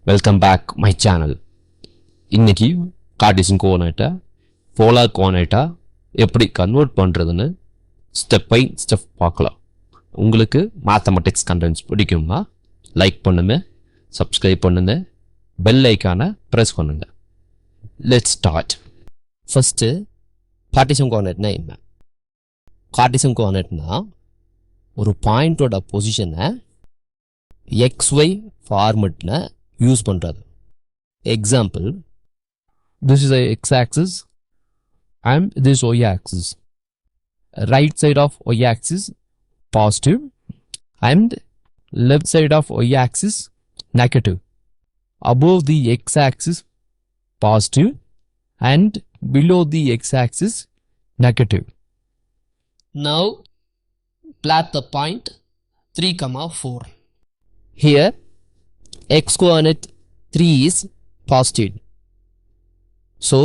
Welcome back my channel. இன்னைக்கு Cartesian coordinate polar coordinate எப்படி convert பண்றதுன்னு ஸ்டெப் பை ஸ்டெப் பார்க்கலாம். உங்களுக்கு மேத்தமேட்டிக்ஸ் கண்டென்ட்ஸ் பிடிக்கும்னா லைக் பண்ணுங்க, சப்ஸ்கிரைப் பண்ணுங்க, பெல் ஐகானை பிரஸ் பண்ணுங்க. Let's start. First Cartesian coordinate என்ன? Cartesian coordinate ஒரு பாயிண்டோட பொசிஷனை XY ஃபார்மட்ல யூஸ் பண்றது. Example, this is a x-axis and this y-axis. Right side of y-axis positive and left side of y-axis negative. Above the x-axis positive and below the x-axis negative. Now plot the point 3, 4. Here x coordinate 3 is positive. So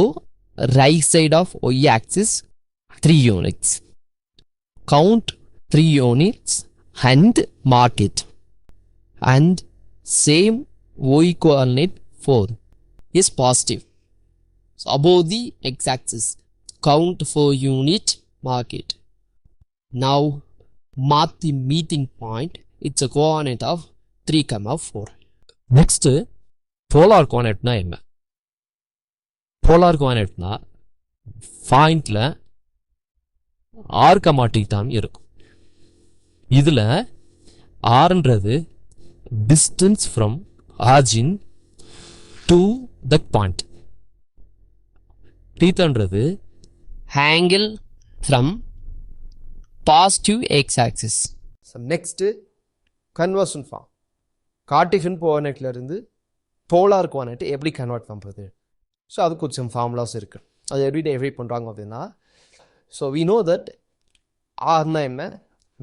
right side of y-axis 3 units. Count 3 units and mark it. And same y coordinate 4 is positive. So above the x-axis count 4 unit, mark it. Now mark the meeting point. It's a coordinate of 3, 4. Next polar coordinate na enna? Polar coordinate na point la r, t தான் இருக்கும். இதுல r ன்றது distance from origin to that point. theta ன்றது angle from positive x-axis. So next conversion form. Cartesian coordinate இருந்து polar coordinate எப்படி convert பண்ணுறது? So அது கொஞ்சம் ஃபார்முலாஸ் இருக்குது. அது எப்படி டெரைவ் பண்ணுறாங்க அப்படின்னா, ஸோ வி நோ தட் ஆர்னா என்ன?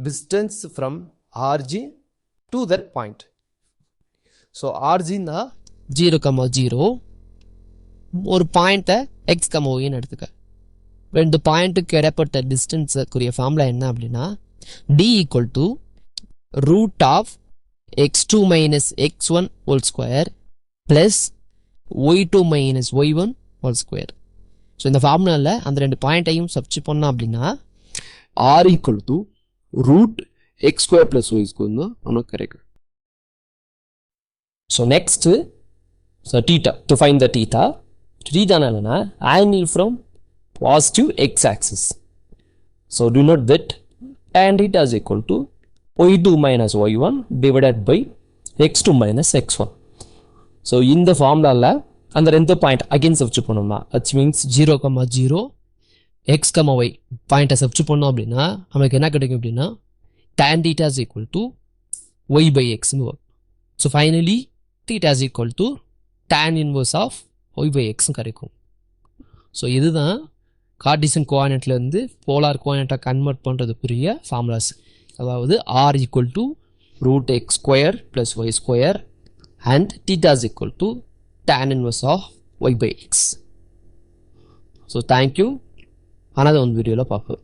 Distance from origin to that point. So ஆர்ஜின்னா 0,0 ஒரு பாயிண்ட்டை x,y எடுத்துக்க. ரெண்டு பாயிண்ட்டுக்கு இடைப்பட்ட டிஸ்டன்ஸுக்குரிய ஃபார்முலா என்ன அப்படின்னா, d equal to root of x2 minus x1 whole square plus y2 minus y1 whole square. So இந்த ஃபார்முலாவில் அந்த ரெண்டு பாயிண்ட்டையும் சப்ஸ்டிட் பண்ணோம் அப்படின்னா r equal to root x square plus y square நமக்கு கிடைக்கும். So next theta, to find the theta என்னன்னா angle from positive x axis. So denote that tan theta is equal to y2 minus y1 divided by x2 minus x1. So இந்த ஃபார்முலாவில் அந்த ரெண்டு point again substitute பண்ணோம்னா which means 0,0 x, y பாயிண்ட்டை substitute பண்ணோம் அப்படின்னா நமக்கு என்ன கிடைக்கும் அப்படின்னா tan theta is equal to y by x. So finally theta is equal to tan inverse of y by x கிடைக்கும். ஸோ இதுதான் கார்டீசியன் கோஆர்டினேட்லேருந்து போலார் கோஆர்டினேட்டை கன்வெர்ட் பண்ணுறதுக்குரிய ஃபார்முலாஸ். அதாவது r equal to root x square plus y square and theta is equal to tan inverse of y by x. So thank you. Another one video la paapom.